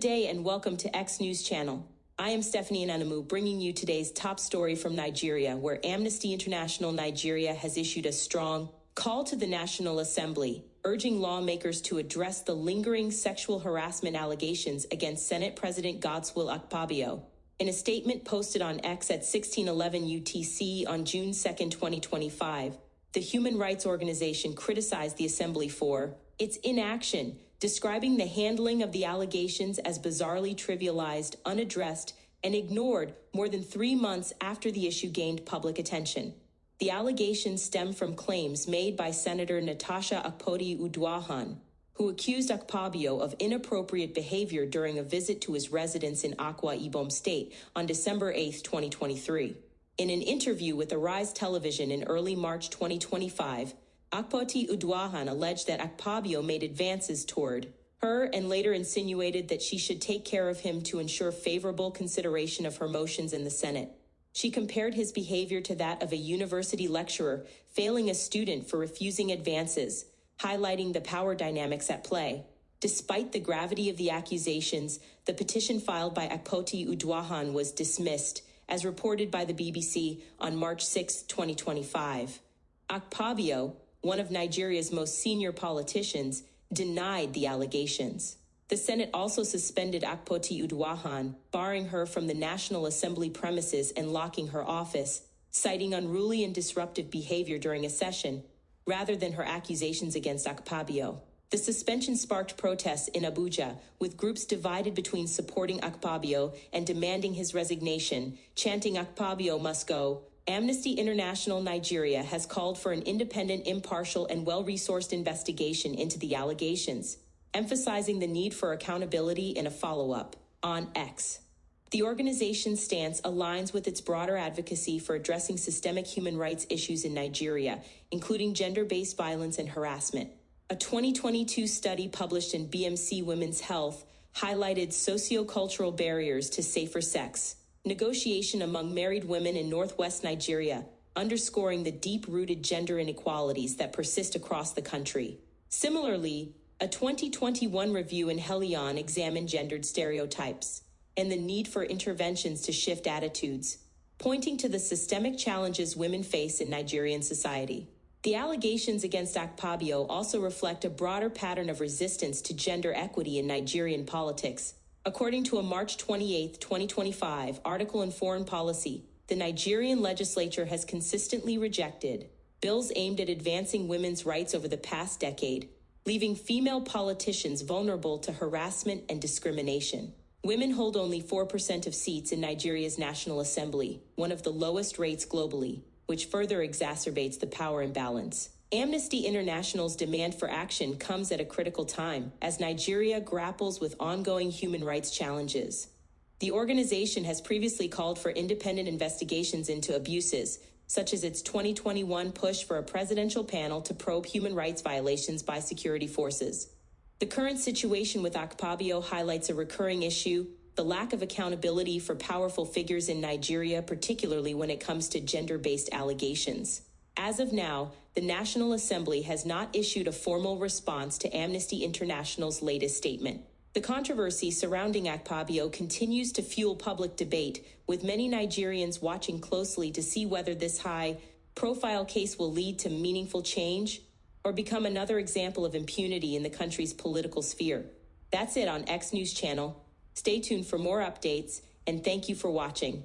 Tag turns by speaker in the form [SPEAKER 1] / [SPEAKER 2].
[SPEAKER 1] day and welcome to X News Channel. I am Stephanie Ananamu, bringing you today's top story from Nigeria, where Amnesty International Nigeria has issued a strong call to the National Assembly, urging lawmakers to address the lingering sexual harassment allegations against Senate President Godswill Akpabio. In a statement posted on X at 1611 UTC on June 2, 2025, the human rights organization criticized the Assembly for its inaction, describing the handling of the allegations as bizarrely trivialized, unaddressed, and ignored more than 3 months after the issue gained public attention. The allegations stem from claims made by Senator Natasha Akpoti-Uduaghan, who accused Akpabio of inappropriate behavior during a visit to his residence in Akwa Ibom State on December 8, 2023. In an interview with Arise Television in early March 2025, Akpoti-Uduaghan alleged that Akpabio made advances toward her and later insinuated that she should take care of him to ensure favorable consideration of her motions in the Senate. She compared his behavior to that of a university lecturer failing a student for refusing advances, highlighting the power dynamics at play. Despite the gravity of the accusations, the petition filed by Akpoti-Uduaghan was dismissed, as reported by the BBC on March 6, 2025. Akpabio, one of Nigeria's most senior politicians, denied the allegations. The Senate also suspended Akpoti-Uduaghan, barring her from the National Assembly premises and locking her office, citing unruly and disruptive behavior during a session, rather than her accusations against Akpabio. The suspension sparked protests in Abuja, with groups divided between supporting Akpabio and demanding his resignation, chanting "Akpabio must go." Amnesty International Nigeria has called for an independent, impartial, and well-resourced investigation into the allegations, emphasizing the need for accountability in a follow-up. On X, the organization's stance aligns with its broader advocacy for addressing systemic human rights issues in Nigeria, including gender-based violence and harassment. A 2022 study published in BMC Women's Health highlighted sociocultural barriers to safer sex negotiation among married women in northwest Nigeria, underscoring the deep-rooted gender inequalities that persist across the country. Similarly, a 2021 review in Helion examined gendered stereotypes and the need for interventions to shift attitudes, pointing to the systemic challenges women face in Nigerian society. The allegations against Akpabio also reflect a broader pattern of resistance to gender equity in Nigerian politics. According to a March 28, 2025 article in Foreign Policy, the Nigerian legislature has consistently rejected bills aimed at advancing women's rights over the past decade, leaving female politicians vulnerable to harassment and discrimination. Women hold only 4% of seats in Nigeria's National Assembly, one of the lowest rates globally, which further exacerbates the power imbalance. Amnesty International's demand for action comes at a critical time as Nigeria grapples with ongoing human rights challenges. The organization has previously called for independent investigations into abuses, such as its 2021 push for a presidential panel to probe human rights violations by security forces. The current situation with Akpabio highlights a recurring issue: the lack of accountability for powerful figures in Nigeria, particularly when it comes to gender-based allegations. As of now, the National Assembly has not issued a formal response to Amnesty International's latest statement. The controversy surrounding Akpabio continues to fuel public debate, with many Nigerians watching closely to see whether this high-profile case will lead to meaningful change or become another example of impunity in the country's political sphere. That's it on X News Channel. Stay tuned for more updates, and thank you for watching.